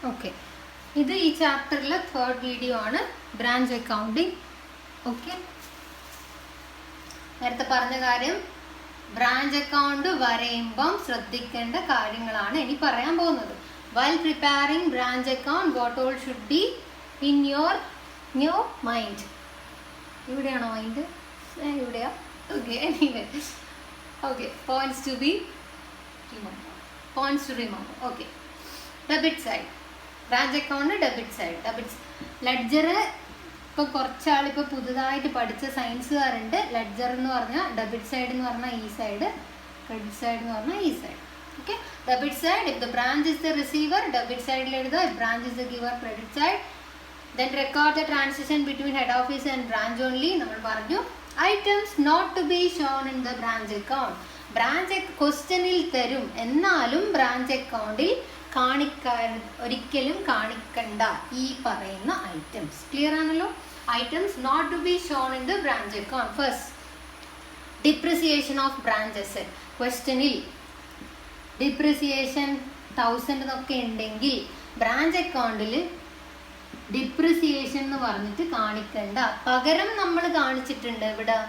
Okay. This is chapter third video on branch accounting. Okay. നേരത്തെ പറഞ്ഞ കാര്യം branch account വരയുമ്പം ശ്രദ്ധിക്കേണ്ട കാര്യങ്ങളാണ് ഇനി പറയാൻ പോകുന്നത്. While preparing branch account, what all should be in your mind? ഇവിടെയാണോ മൈൻഡ്? ഇവിടെയാ? Okay, anyway. Okay, points to remember. Okay. Debit side. Branch account debit side. Ledger ഇപ്പോൾ കുറച്ചാൾ ഇപ്പോൾ പുതുതായിട്ട് പഠിച്ച സയൻസുകാരുണ്ട്. ലെഡ്ജർ എന്ന് പറഞ്ഞാൽ ഡെബിറ്റ് സൈഡ് എന്ന് പറഞ്ഞാൽ ഈ സൈഡ്, ക്രെഡിറ്റ് സൈഡ് എന്ന് പറഞ്ഞാൽ ഈ side. Okay, debit side if the branch is the receiver, debit സൈഡിൽ എഴുതുക. If branch is the giver, credit side. Then record the transaction between head office and branch only. നമ്മൾ പറഞ്ഞു items not to be shown in the branch account. Branch ക്വസ്റ്റ്യനിൽ തരും, എന്നാലും branch അക്കൗണ്ടിൽ ഒരിക്കലും കാണിക്കണ്ട ഈ പറയുന്ന ഐറ്റംസ്. ക്ലിയർ ആണല്ലോ? Items not to be shown in the branch account. First, depreciation of branch asset. ക്വസ്റ്റ്യനിൽ ഡിപ്രിസിയേഷൻ 1000 എന്നൊക്കെ ഉണ്ടെങ്കിൽ ബ്രാഞ്ച് അക്കൗണ്ടിൽ ഡിപ്രിസിയേഷൻ എന്ന് പറഞ്ഞിട്ട് കാണിക്കണ്ട. പകരം നമ്മൾ കാണിച്ചിട്ടുണ്ട് ഇവിടെ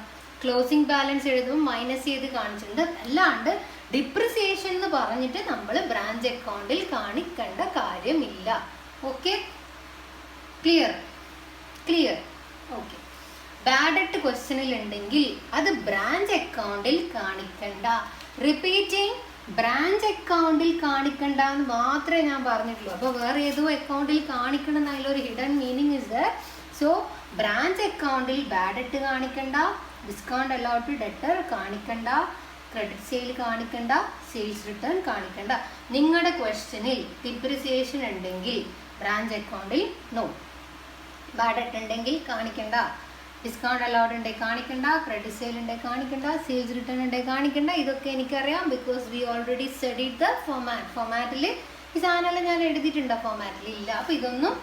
ക്ലോസിംഗ് ബാലൻസ് എഴുതുമ്പോൾ മൈനസ് ചെയ്ത് കാണിച്ചിട്ടുണ്ട്. അല്ലാണ്ട് ഡിപ്രിസിയേഷൻ എന്ന് പറഞ്ഞിട്ട് നമ്മൾ ബ്രാഞ്ച് അക്കൗണ്ടിൽ കാണിക്കേണ്ട കാര്യമില്ല. Okay, clear. Okay, bad debt ക്വസ്റ്റ്യനിൽ ഉണ്ടെങ്കിൽ അത് ബ്രാഞ്ച് അക്കൗണ്ടിൽ കാണിക്കണ്ട. റിപ്പീറ്റിംഗ്, ബ്രാഞ്ച് അക്കൗണ്ടിൽ കാണിക്കണ്ട എന്ന് മാത്രമേ ഞാൻ പറഞ്ഞിട്ടുള്ളൂ. അപ്പോൾ വേറെ ഏതോ അക്കൗണ്ടിൽ കാണിക്കണം എന്നതിലൊരു hidden meaning is there. So branch അക്കൗണ്ടിൽ ബാഡ് ഡെറ്റ് കാണിക്കണ്ട, ഡിസ്കൗണ്ട് അലൗഡ് ഡെറ്റർ കാണിക്കണ്ട, ക്രെഡിറ്റ് സെയിൽ കാണിക്കണ്ട, സെയിൽസ് റിട്ടേൺ കാണിക്കണ്ട. നിങ്ങളുടെ ക്വസ്റ്റ്യനിൽ ഡിപ്രിസിയേഷൻ ഉണ്ടെങ്കിൽ ബ്രാഞ്ച് അക്കൗണ്ടിൽ നോ. ബാഡ് ഡെറ്റ് ഉണ്ടെങ്കിൽ കാണിക്കണ്ട, ഡിസ്കൗണ്ട് അലൗഡ് ഉണ്ടെങ്കിൽ കാണിക്കണ്ട, ക്രെഡിറ്റ് സെയിൽ ഉണ്ടെങ്കിൽ കാണിക്കണ്ട, സെയിൽസ് റിട്ടേൺ ഉണ്ടെങ്കിൽ കാണിക്കണ്ട. ഇതൊക്കെ എനിക്കറിയാം, because we already studied the ഫോമാറ്റിൽ. ഈ സാധനമെല്ലാം ഞാൻ എഴുതിയിട്ടുണ്ട്, ഫോമാറ്റിൽ ഇല്ല. അപ്പോൾ ഇതൊന്നും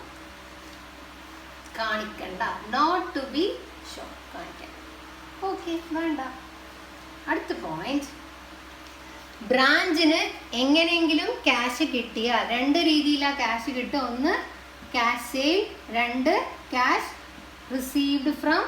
കാണിക്കണ്ട. നോട്ട് ടു ബി ഷോ കാണിക്കണ്ട. ഓക്കെ, വേണ്ട. അടുത്ത പോയിന്റ്, ബ്രാഞ്ചിന് എങ്ങനെയെങ്കിലും ക്യാഷ് കിട്ടിയാൽ രണ്ട് രീതിയിലാണ് ക്യാഷ് കിട്ടുക. ഒന്ന് ക്യാഷ് സെയിൽ, രണ്ട് ക്യാഷ് റിസീവ്ഡ് ഫ്രം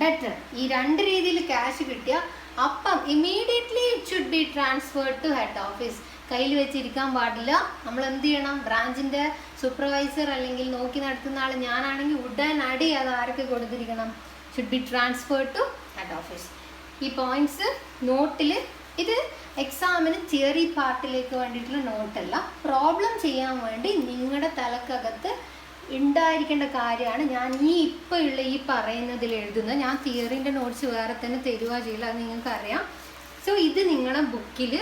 ഡെറ്റർ. ഈ രണ്ട് രീതിയിൽ ക്യാഷ് കിട്ടിയാൽ അപ്പം immediately it should be transferred to head office. കയ്യിൽ വെച്ചിരിക്കാൻ പാടില്ല. നമ്മൾ എന്ത് ചെയ്യണം? ബ്രാഞ്ചിൻ്റെ സൂപ്പർവൈസർ അല്ലെങ്കിൽ നോക്കി നടത്തുന്ന ആൾ ഞാനാണെങ്കിൽ ഉടൻ അടി അത് ആരൊക്കെ കൊടുത്തിരിക്കണം? Should be transferred to head office. ഈ പോയിന്റ്സ് നോട്ടിൽ, ഇത് എക്സാമിന് തിയറി പാർട്ടിലേക്ക് വേണ്ടിയിട്ടുള്ള നോട്ടല്ല, പ്രോബ്ലം ചെയ്യാൻ വേണ്ടി നിങ്ങളുടെ തലക്കകത്ത് ഉണ്ടായിരിക്കേണ്ട കാര്യമാണ് ഞാൻ ഇപ്പോൾ ഉള്ള ഈ പറയുന്നതിൽ എഴുതുന്നത്. ഞാൻ തിയറിൻ്റെ നോട്ട്സ് വേറെ തന്നെ തരുക ചെയ്യില്ല, അത് നിങ്ങൾക്കറിയാം. സോ ഇത് നിങ്ങളുടെ ബുക്കിൽ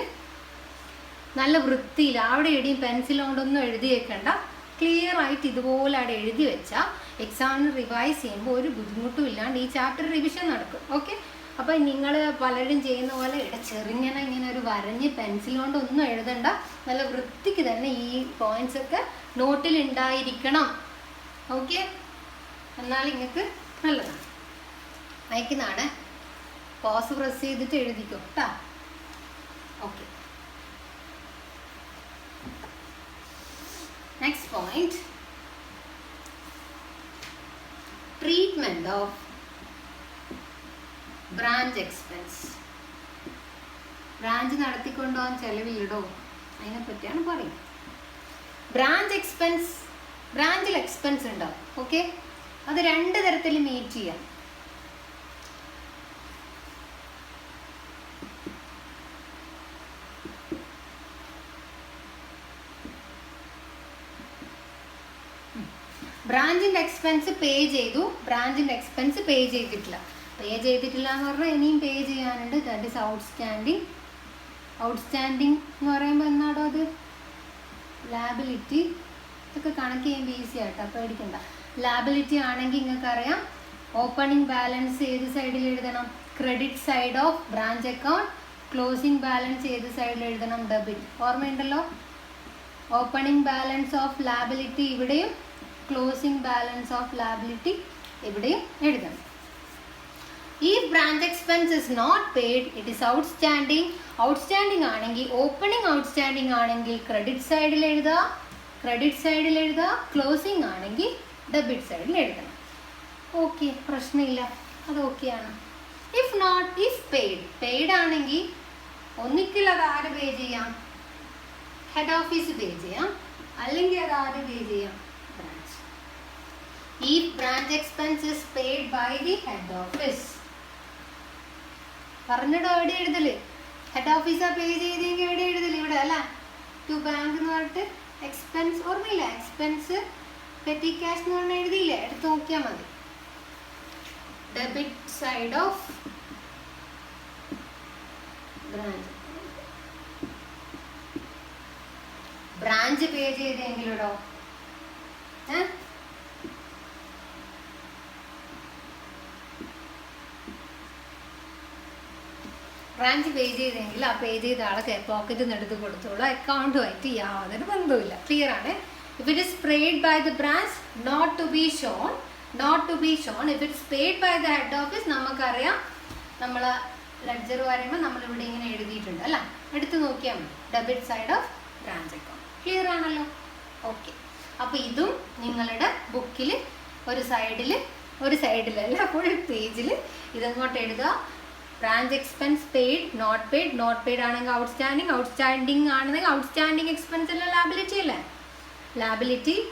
നല്ല വൃത്തിയിൽ അവിടെ എഴുതി പെൻസിൽ കൊണ്ടൊന്നും എഴുതി വെക്കണ്ട. ക്ലിയർ ആയിട്ട് ഇതുപോലെ അവിടെ എഴുതി വെച്ചാൽ എക്സാമിന് റിവൈസ് ചെയ്യുമ്പോൾ ഒരു ബുദ്ധിമുട്ടും ഇല്ലാണ്ട് ഈ ചാപ്റ്റർ റിവിഷൻ നടക്കും. ഓക്കെ, അപ്പോൾ നിങ്ങൾ പലരും ചെയ്യുന്ന പോലെ ചെറുങ്ങനെ ഇങ്ങനെ ഒരു വരഞ്ഞ് പെൻസിൽ കൊണ്ടൊന്നും എഴുതണ്ട. നല്ല വൃത്തിക്ക് തന്നെ ഈ പോയിന്റ്സ് ഒക്കെ നോട്ടിൽ ഉണ്ടായിരിക്കണം. ഓക്കെ, എന്നാൽ നിങ്ങൾക്ക് നല്ലതാണ്. അയക്കുന്നതാണ്. പോസ് പ്രസ് ചെയ്തിട്ട് എഴുതിക്കോ കേട്ടോ. Okay, next point, treatment of branch expense. Branch നടത്തിക്കൊണ്ടുപോകാൻ ചെലവില്ലടോ, അതിനെപ്പറ്റിയാണ് പറയുന്നത്. ബ്രാഞ്ച് എക്സ്പെൻസ്, ബ്രാഞ്ചിൽ എക്സ്പെൻസ് ഉണ്ടാവും. ഓക്കെ, അത് രണ്ട് തരത്തിൽ മീറ്റ് ചെയ്യാം. ബ്രാഞ്ചിൻ്റെ എക്സ്പെൻസ് പേ ചെയ്തു, ബ്രാഞ്ചിൻ്റെ എക്സ്പെൻസ് പേ ചെയ്തിട്ടില്ല. പേ ചെയ്തിട്ടില്ല എന്ന് പറഞ്ഞാൽ ഇനിയും പേ ചെയ്യാനുണ്ട്. That is outstanding. ഔട്ട്സ്റ്റാൻഡിങ് എന്ന് പറയുമ്പോൾ എന്നാടോ അത്? ലാബിലിറ്റി. ഇതൊക്കെ കണക്ക് ചെയ്യുമ്പോൾ ഈസി ആയിട്ടോ, പേടിക്കണ്ട. ലാബിലിറ്റി ആണെങ്കിൽ നിങ്ങൾക്കറിയാം ഓപ്പണിംഗ് ബാലൻസ് ഏത് സൈഡിൽ എഴുതണം? Credit side of branch account. Closing balance ഏത് സൈഡിൽ എഴുതണം? ഡെബിറ്റ്. ഓർമ്മയുണ്ടല്ലോ? ഓപ്പണിംഗ് ബാലൻസ് ഓഫ് ലാബിലിറ്റി ഇവിടെയും ക്ലോസിംഗ് ബാലൻസ് ഓഫ് ലാബിലിറ്റി ഇവിടെയും എഴുതണം. If branch expense is not paid, it is outstanding. Outstanding ആണെങ്കിൽ, ഓപ്പണിംഗ് ഔട്ട്സ്റ്റാൻഡിംഗ് ആണെങ്കിൽ ക്രെഡിറ്റ് സൈഡിൽ എഴുതുക, ക്രെഡിറ്റ് സൈഡിൽ എഴുതുക, ക്ലോസിംഗ് ആണെങ്കിൽ ഡെബിറ്റ് സൈഡിൽ എഴുതണം. ഓക്കെ, പ്രശ്നമില്ല, അത് ഓക്കെയാണ്. ഇഫ് നോട്ട്, ഇഫ് പെയ്ഡ് ആണെങ്കിൽ ഒന്നിക്കിൽ അത് ആര് പേ ചെയ്യാം? ഹെഡ് ഓഫീസ് പേ ചെയ്യാം, അല്ലെങ്കിൽ അത് ആര് പേ ചെയ്യാം? ബ്രാഞ്ച്. ഈ branch expenses paid by the head office. പറഞ്ഞിടോ എവിടെ എഴുതല്? ഹെഡ് ഓഫീസാ പേ ചെയ്തെങ്കിൽ എവിടെ എഴുതല്? ഇവിടെ അല്ല, ടു ബാങ്ക് എന്ന് പറഞ്ഞിട്ട് എക്സ്പെൻസ് ഓർമ്മയില്ല, എക്സ്പെൻസ് പെറ്റി ക്യാഷ് എന്ന് പറഞ്ഞാൽ എഴുതിയില്ലേ? എടുത്ത് നോക്കിയാൽ മതി. Debit side of branch, branch pay ചെയ്തെങ്കിലോ ബ്രാഞ്ച് പേ ചെയ്തെങ്കിൽ ആ പേ ചെയ്ത ആളെ പോക്കറ്റിൽ നിന്ന് എടുത്ത് കൊടുത്തോളൂ, അക്കൗണ്ടുമായിട്ട് യാതൊരു ബന്ധവുമില്ല. ക്ലിയർ ആണ്? If it is paid by the branch not to be shown, if it's paid by the head office നമുക്കറിയാം. നമ്മൾ ലെഡ്ജർ പറയുമ്പോൾ നമ്മളിവിടെ ഇങ്ങനെ എഴുതിയിട്ടുണ്ട് അല്ല, എടുത്ത് നോക്കിയാൽ മതി. Debit side of branch account. Clear ആണല്ലോ? ഓക്കെ. അപ്പോൾ ഇതും നിങ്ങളുടെ ബുക്കിൽ ഒരു സൈഡിലല്ല, ഫുൾ പേജിൽ ഇതങ്ങോട്ട് എഴുതുക. Branch expense paid, not paid ആണെങ്കിൽ ഔട്ട്സ്റ്റാൻഡിങ് ആണെങ്കിൽ ഔട്ട്സ്റ്റാൻഡിങ് എക്സ്പെൻസ് അല്ല, ലാബിലിറ്റി അല്ലേ?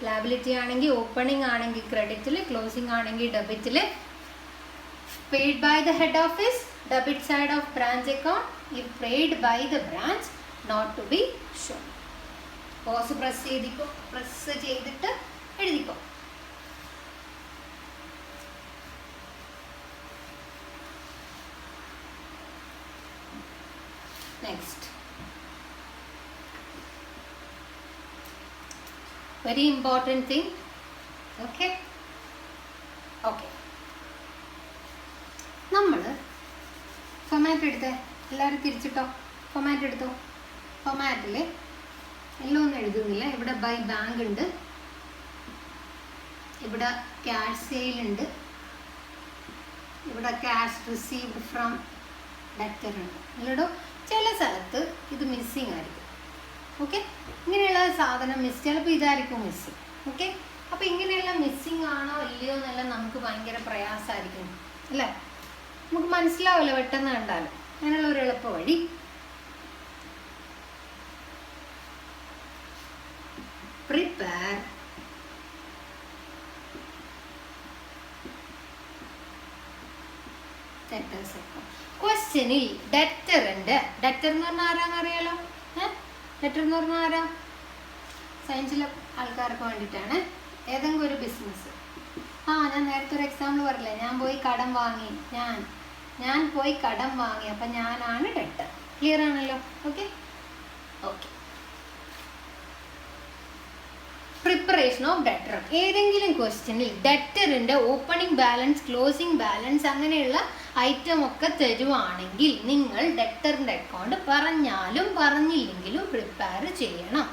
ലാബിലിറ്റി ആണെങ്കിൽ ഓപ്പണിംഗ് ആണെങ്കിൽ ക്രെഡിറ്റിൽ, ക്ലോസിംഗ് ആണെങ്കിൽ ഡെബിറ്റിൽ. Paid by the head office, debit side of branch account. If paid by the branch not to be shown. Pause press ചെയ്തിട്ട് എഴുതിക്കോ. Next, very important thing. Okay, നമ്മൾ ഫൊമാറ്റ് എടുത്തേ, എല്ലാവരും തിരിച്ചിട്ടോ, ഫൊമാറ്റ് എടുത്തോ. ഫൊമാറ്റിൽ എല്ലാം ഒന്നും എഴുതുന്നില്ല. ഇവിടെ ബൈ ബാങ്ക് ഉണ്ട്, ഇവിടെ ക്യാഷ് സെയിൽ ഉണ്ട്, ഇവിടെ ക്യാഷ് റിസീവ്ഡ് ഫ്രം ഡെറ്റർ ഉണ്ട്. അല്ലടോ, ചില സ്ഥലത്ത് ഇത് മിസ്സിങ് ആയിരിക്കും. ഓക്കെ, ഇങ്ങനെയുള്ള സാധനം മിസ്, ചിലപ്പോൾ ഇതായിരിക്കും മിസ്സിങ്. ഓക്കെ, അപ്പോൾ ഇങ്ങനെയുള്ള മിസ്സിങ് ആണോ ഇല്ലയോ എന്നെല്ലാം നമുക്ക് ഭയങ്കര പ്രയാസമായിരിക്കും അല്ലേ? നമുക്ക് മനസ്സിലാവില്ല പെട്ടെന്ന് കണ്ടാൽ. അങ്ങനെയുള്ള ഒരു എളുപ്പ വഴി, പ്രിപ്പയർ ഡെറ്റേഴ്സ് അക്കൗണ്ട്. ക്വസ്റ്റ്യനിൽ ഡെറ്റർ ഉണ്ട്. ഡെറ്റർ എന്ന് പറഞ്ഞാൽ ആരാന്നറിയാലോ? ഡെറ്റർ എന്ന് പറഞ്ഞാൽ ആരാ? സയൻസിലെ ആൾക്കാർക്ക് വേണ്ടിയിട്ടാണ്. ഏതെങ്കിലും ഒരു ബിസിനസ്. ഞാൻ നേരത്തെ ഒരു എക്സാമ്പിൾ പറഞ്ഞില്ലേ, ഞാൻ പോയി കടം വാങ്ങി, അപ്പം ഞാനാണ് ഡെറ്റർ. ക്ലിയർ ആണല്ലോ? ഓക്കെ. Preparation of debtor. ഏതെങ്കിലും ക്വസ്റ്റ്യനിൽ ഡെറ്ററിൻ്റെ ഓപ്പണിംഗ് ബാലൻസ്, ക്ലോസിംഗ് ബാലൻസ് അങ്ങനെയുള്ള ഐറ്റം ഒക്കെ തരുവാണെങ്കിൽ നിങ്ങൾ ഡെറ്ററിൻ്റെ അക്കൗണ്ട് പറഞ്ഞാലും പറഞ്ഞില്ലെങ്കിലും പ്രിപ്പയർ ചെയ്യണം.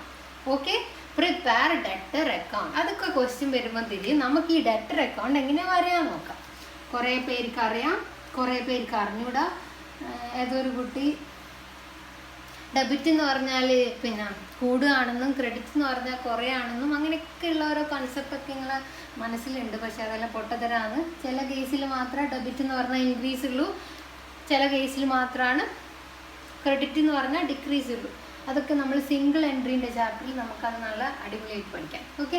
Okay, prepare debtor account. അതൊക്കെ ക്വസ്റ്റ്യൻ വരുമ്പോൾ തിരിയും. നമുക്ക് ഈ ഡെറ്റർ അക്കൗണ്ട് എങ്ങനെ വരാൻ നോക്കാം. കുറേ പേർക്ക് അറിയാം, കുറേ പേർക്ക് അറിഞ്ഞൂടാ. ഏതൊരു കുട്ടി ഡെബിറ്റ് എന്ന് പറഞ്ഞാൽ പിന്നെ കൂടുകയാണെന്നും ക്രെഡിറ്റ് എന്ന് പറഞ്ഞാൽ കുറയാണെന്നും അങ്ങനെയൊക്കെയുള്ള ഓരോ കൺസെപ്റ്റൊക്കെ നിങ്ങളെ മനസ്സിലുണ്ട്. പക്ഷെ അതെല്ലാം പൊട്ടത്തരാണ്. ചില കേസിൽ മാത്രമേ ഡെബിറ്റ് എന്ന് പറഞ്ഞാൽ ഇൻക്രീസ് ഉള്ളൂ, ചില കേസിൽ മാത്രമാണ് ക്രെഡിറ്റ് എന്ന് പറഞ്ഞാൽ ഡിക്രീസ് ഉള്ളൂ. അതൊക്കെ നമ്മൾ സിംഗിൾ എൻട്രീൻ്റെ ചാപ്റ്ററിൽ നമുക്കത് നല്ല അടിപൊളിയായിട്ട് പഠിക്കാം. Okay,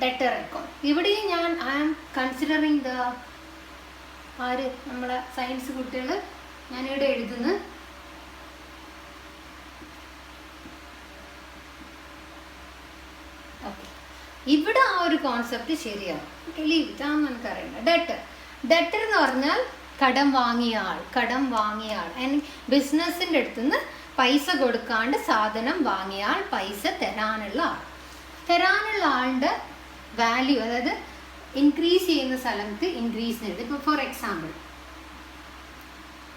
debtor account. ഇവിടെയും ഐ ആം കൺസിഡറിങ് നമ്മളെ സയൻസ് കുട്ടികൾ ഞാനിവിടെ എഴുതുന്നു. ഇവിടെ ആ ഒരു കോൺസെപ്റ്റ് ശരിയാണ്. ലീവ് ഇറ്റാന്ന് നമുക്കറിയണ്ട. ഡെറ്റർ എന്ന് പറഞ്ഞാൽ കടം വാങ്ങിയ ആൾ. ബിസിനസ്സിൻ്റെ അടുത്തുനിന്ന് പൈസ കൊടുക്കാണ്ട് സാധനം വാങ്ങിയ ആൾ, പൈസ തരാനുള്ള ആളുടെ വാല്യൂ, അതായത് ഇൻക്രീസ് ചെയ്യുന്ന സ്ഥലത്ത് ഇൻക്രീസ് ചെയ്ത്. ഇപ്പോൾ ഫോർ എക്സാമ്പിൾ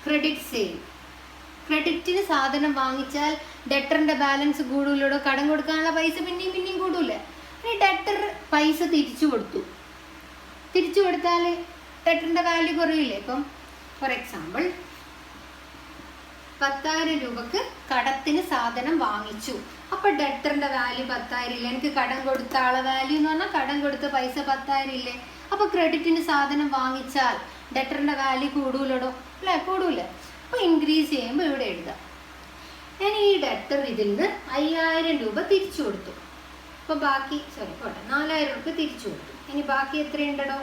ക്രെഡിറ്റ് സെയിൽ. ക്രെഡിറ്റിന് സാധനം വാങ്ങിച്ചാൽ ഡെറ്ററിൻ്റെ ബാലൻസ് കൂടുതലോ, കടം കൊടുക്കാനുള്ള പൈസ പിന്നെയും കൂടൂലേ? ഇനി ഡെറ്റർ പൈസ തിരിച്ചു കൊടുത്താൽ ഡെറ്ററിൻ്റെ വാല്യൂ കുറയില്ലേ? ഇപ്പം ഫോർ എക്സാമ്പിൾ 10,000 രൂപക്ക് കടത്തിന് സാധനം വാങ്ങിച്ചു. അപ്പൊ ഡെറ്ററിന്റെ വാല്യൂ 10,000 ഇല്ലേ? എനിക്ക് കടം കൊടുത്ത ആളെ വാല്യൂ എന്ന് പറഞ്ഞാൽ കടം കൊടുത്ത പൈസ 10,000 ഇല്ലേ? അപ്പൊ ക്രെഡിറ്റിന് സാധനം വാങ്ങിച്ചാൽ ഡെറ്ററിന്റെ വാല്യൂ കൂടൂലടോ അല്ലേ? കൂടൂല. അപ്പൊ ഇൻക്രീസ് ചെയ്യുമ്പോൾ ഇവിടെ എഴുതാം. ഞാൻ ഈ ഡെറ്റർ ഇതിൽ നിന്ന് 5,000 രൂപ തിരിച്ചു കൊടുത്തു. അപ്പൊ ബാക്കി 4,000 രൂപ തിരിച്ചു കൊടുത്തു. ഇനി ബാക്കി എത്രയുണ്ടോ?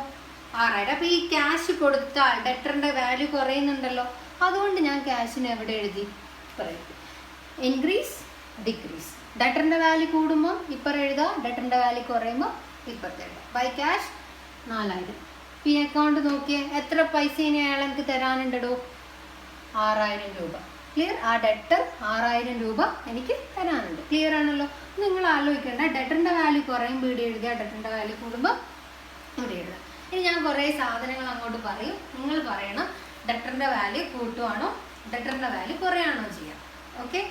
6,000. അപ്പൊ ഈ ക്യാഷ് കൊടുത്താൽ ഡെറ്ററിന്റെ വാല്യൂ കുറയുന്നുണ്ടല്ലോ. അതുകൊണ്ട് ഞാൻ ക്യാഷിന് എവിടെ എഴുതി? Increase decrease. ഡെറ്ററിന്റെ വാല്യൂ കൂടുമ്പോൾ ഇപ്പറ എഴുതാം, ഡെറ്ററിന്റെ വാല്യൂ കുറയുമ്പോൾ ഇപ്പുറത്തെ എഴുതാം. By cash 4,000. ഈ അക്കൗണ്ട് നോക്കിയേ, എത്ര പൈസ ഇനി അയാൾ എനിക്ക് തരാനുണ്ടോ? 6,000 രൂപ. ക്ലിയർ? ആ ഡെറ്റർ 6,000 രൂപ എനിക്ക് തരാനുണ്ട്. ക്ലിയർ ആണല്ലോ? നിങ്ങൾ ആലോചിക്കേണ്ട, ഡെറ്ററിന്റെ വാല്യൂ കുറയുമ്പോൾ ഇവിടെ എഴുതുക, ഡെറ്ററിന്റെ വാല്യൂ കൂടുമ്പോൾ ഇവിടെ എഴുതുക. ഇനി ഞാൻ കുറേ സാധനങ്ങൾ അങ്ങോട്ട് പറയും, നിങ്ങൾ പറയണം ഡെറ്ററിന്റെ വാല്യൂ കൂട്ടുവാണോ ഡെറ്ററിന്റെ വാല്യൂ കുറയാണോ ചെയ്യാം. ഓക്കെ?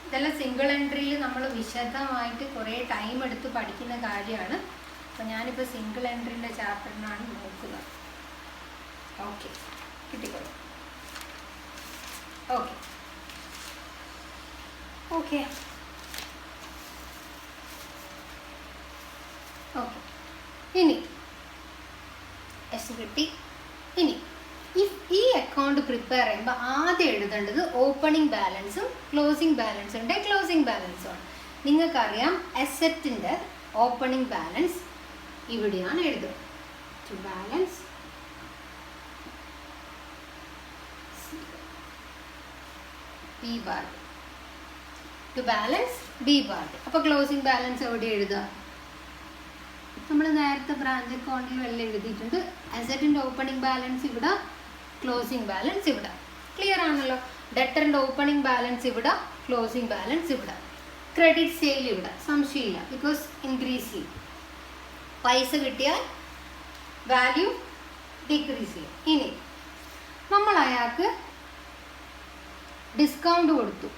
ഇതെല്ലാം സിംഗിൾ എൻട്രിയിൽ നമ്മൾ വിശദമായിട്ട് കുറേ ടൈം എടുത്ത് പഠിക്കുന്ന കാര്യമാണ്. അപ്പോൾ ഞാനിപ്പോൾ സിംഗിൾ എൻട്രിൻ്റെ ചാപ്റ്ററിനാണ് നോക്കുന്നത്. ഓക്കെ, കിട്ടിക്കോളൂ. ഓക്കെ ഓക്കെ ഓക്കെ ഇനി എസ് കിട്ടി. ഇനി ഈ അക്കൗണ്ട് പ്രിപ്പയർ ചെയ്യുമ്പോൾ ആദ്യം എഴുതേണ്ടത് ഓപ്പണിംഗ് ബാലൻസും ക്ലോസിംഗ് ബാലൻസും ക്ലോസിംഗ് ബാലൻസും ആണ്. നിങ്ങൾക്കറിയാം അസറ്റിൻ്റെ ഓപ്പണിംഗ് ബാലൻസ് ഇവിടെയാണ് എഴുതുക. To balance B bar, to balance B bar. അപ്പോൾ ക്ലോസിംഗ് ബാലൻസ് എവിടെ എഴുതുക? നമ്മൾ നേരത്തെ ബ്രാഞ്ച് അക്കൗണ്ടിലും എല്ലാം എഴുതിയിട്ടുണ്ട്. അസറ്റിൻ്റെ ഓപ്പണിംഗ് ബാലൻസ് ഇവിടെ, ക്ലോസിംഗ് ബാലൻസ് ഇവിടെ. ക്ലിയർ ആണല്ലോ? ഡെറ്ററിൻ്റെ ഓപ്പണിംഗ് ബാലൻസ് ഇവിടെ, ക്ലോസിംഗ് ബാലൻസ് ഇവിടെ. ക്രെഡിറ്റ് സെയിൽ ഇവിടെ, സംശയമില്ല, ബിക്കോസ് ഇൻക്രീസ് ചെയ്യും. പൈസ കിട്ടിയാൽ വാല്യൂ ഡിക്രീസ് ചെയ്യും. ഇനി നമ്മൾ അയാൾക്ക് ഡിസ്കൗണ്ട് കൊടുത്തു.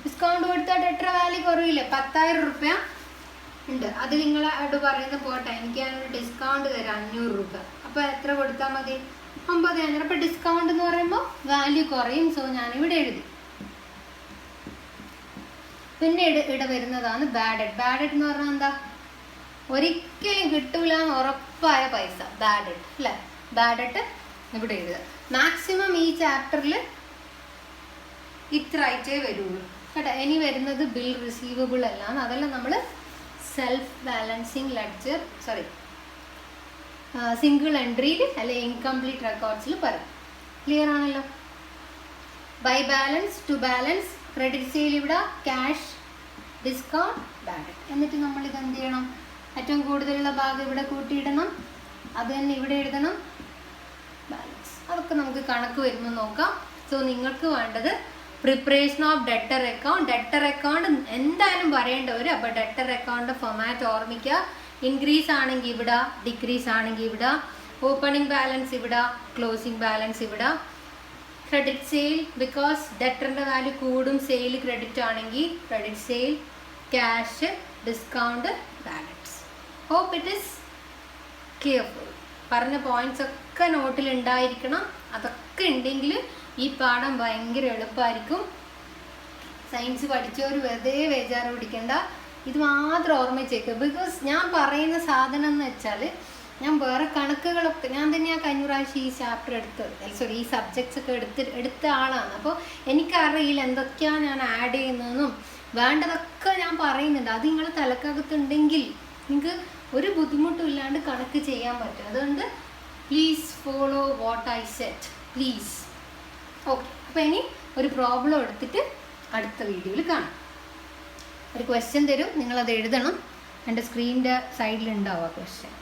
ഡിസ്കൗണ്ട് കൊടുത്താൽ ഡെറ്റർ വാല്യൂ കുറയില്ലേ? 10,000 രൂപ ഉണ്ട്. അത് നിങ്ങളോട് പറയുന്ന പോട്ടെ, എനിക്ക് ഞാനൊരു ഡിസ്കൗണ്ട് തരാം 500 രൂപ. അപ്പോൾ എത്ര കൊടുത്താൽ മതി? 9,500. അപ്പോൾ ഡിസ്കൗണ്ട് എന്ന് പറയുമ്പോൾ വാല്യൂ കുറയും. സോ ഞാനിവിടെ എഴുതി. പിന്നെ ഇവിടെ വരുന്നതാണ് ബാഡഡ്. ബാഡഡ് എന്ന് പറഞ്ഞാൽ എന്താ? ഒരിക്കലും കിട്ടൂല എന്ന് ഉറപ്പായ പൈസ. ബാഡഡ് അല്ലേ? ബാഡഡ് ഇവിടെ എഴുതുക. മാക്സിമം ഈ ചാപ്റ്ററിൽ ഇത്ര ആയിട്ടേ വരുള്ളൂ കേട്ടോ. ഇനി വരുന്നത് ബിൽ റിസീവബിൾ അല്ല. അതെല്ലാം നമ്മൾ സെൽഫ് ബാലൻസിങ് ലെഡ്ജർ സിംഗിൾ എൻട്രിയിൽ അല്ലെ ഇൻകംപ്ലീറ്റ് റെക്കോർഡ്സിൽ പറയാം. ക്ലിയർ ആണല്ലോ? By balance, to balance, credit sale ഇവിടെ, ക്യാഷ്, ഡിസ്കൗണ്ട്, ബാഡഡ്. എന്നിട്ട് നമ്മൾ ഇത് എന്ത് ചെയ്യണം? ഏറ്റവും കൂടുതലുള്ള ഭാഗം ഇവിടെ കൂട്ടിയിടണം. അത് തന്നെ ഇവിടെ എഴുതണം, ബാലൻസ്. അതൊക്കെ നമുക്ക് കണക്ക് വരുമ്പോൾ നോക്കാം. സോ നിങ്ങൾക്ക് വേണ്ടത് preparation of debtor account. Debtor account എന്തായാലും പറയേണ്ടവരും. അപ്പോൾ ഡെറ്റർ അക്കൗണ്ട് ഫോമാറ്റ് ഓർമ്മിക്കുക. ഇൻക്രീസ് ആണെങ്കിൽ ഇവിടെ, ഡിക്രീസ് ആണെങ്കിൽ ഇവിടെ, ഓപ്പണിംഗ് ബാലൻസ് ഇവിടെ, ക്ലോസിംഗ് ബാലൻസ് ഇവിടെ. ക്രെഡിറ്റ് സെയിൽ, ബിക്കോസ് ഡെറ്ററിൻ്റെ വാല്യൂ കൂടും, സെയിൽ ക്രെഡിറ്റ് ആണെങ്കിൽ credit sale, cash, discount, balance. Hope it is clearful. പറഞ്ഞ പോയിന്റ്സ് ഒക്കെ നോട്ടിൽ ഉണ്ടായിരിക്കണം. അതൊക്കെ ഉണ്ടെങ്കിൽ ഈ പാഠം ഭയങ്കര എളുപ്പമായിരിക്കും. സയൻസ് പഠിച്ചവർ വെറുതെ ബേജാറ് പിടിക്കേണ്ട. ഇത് മാത്രം ഓർമ്മിച്ചേക്കുക. ബിക്കോസ് ഞാൻ പറയുന്ന സാധനം എന്ന് വെച്ചാൽ ഞാൻ വേറെ കണക്കുകളൊക്കെ ഞാൻ തന്നെയാണ് കഴിഞ്ഞ പ്രാവശ്യം ഈ ചാപ്റ്റർ ഈ സബ്ജക്ട്സ് ഒക്കെ എടുത്ത ആളാണ്. അപ്പോൾ എനിക്കറിയില്ല എന്തൊക്കെയാണ് ഞാൻ ആഡ് ചെയ്യുന്നതെന്നും വേണ്ടതൊക്കെ ഞാൻ പറയുന്നുണ്ട്. അത് നിങ്ങൾ തലക്കകത്തുണ്ടെങ്കിൽ നിങ്ങൾക്ക് ഒരു ബുദ്ധിമുട്ടും ഇല്ലാണ്ട് കണക്ക് ചെയ്യാൻ പറ്റും. അതുകൊണ്ട് please follow what I set please. Okay, അപ്പോൾ ഇനി ഒരു പ്രോബ്ലം എടുത്തിട്ട് അടുത്ത വീഡിയോയിൽ കാണാം. ഒരു ക്വസ്റ്റ്യൻ തരും, നിങ്ങളത് എഴുതണം. എൻ്റെ സ്ക്രീനിൻ്റെ സൈഡിലുണ്ടാവും ആ ക്വസ്റ്റ്യൻ.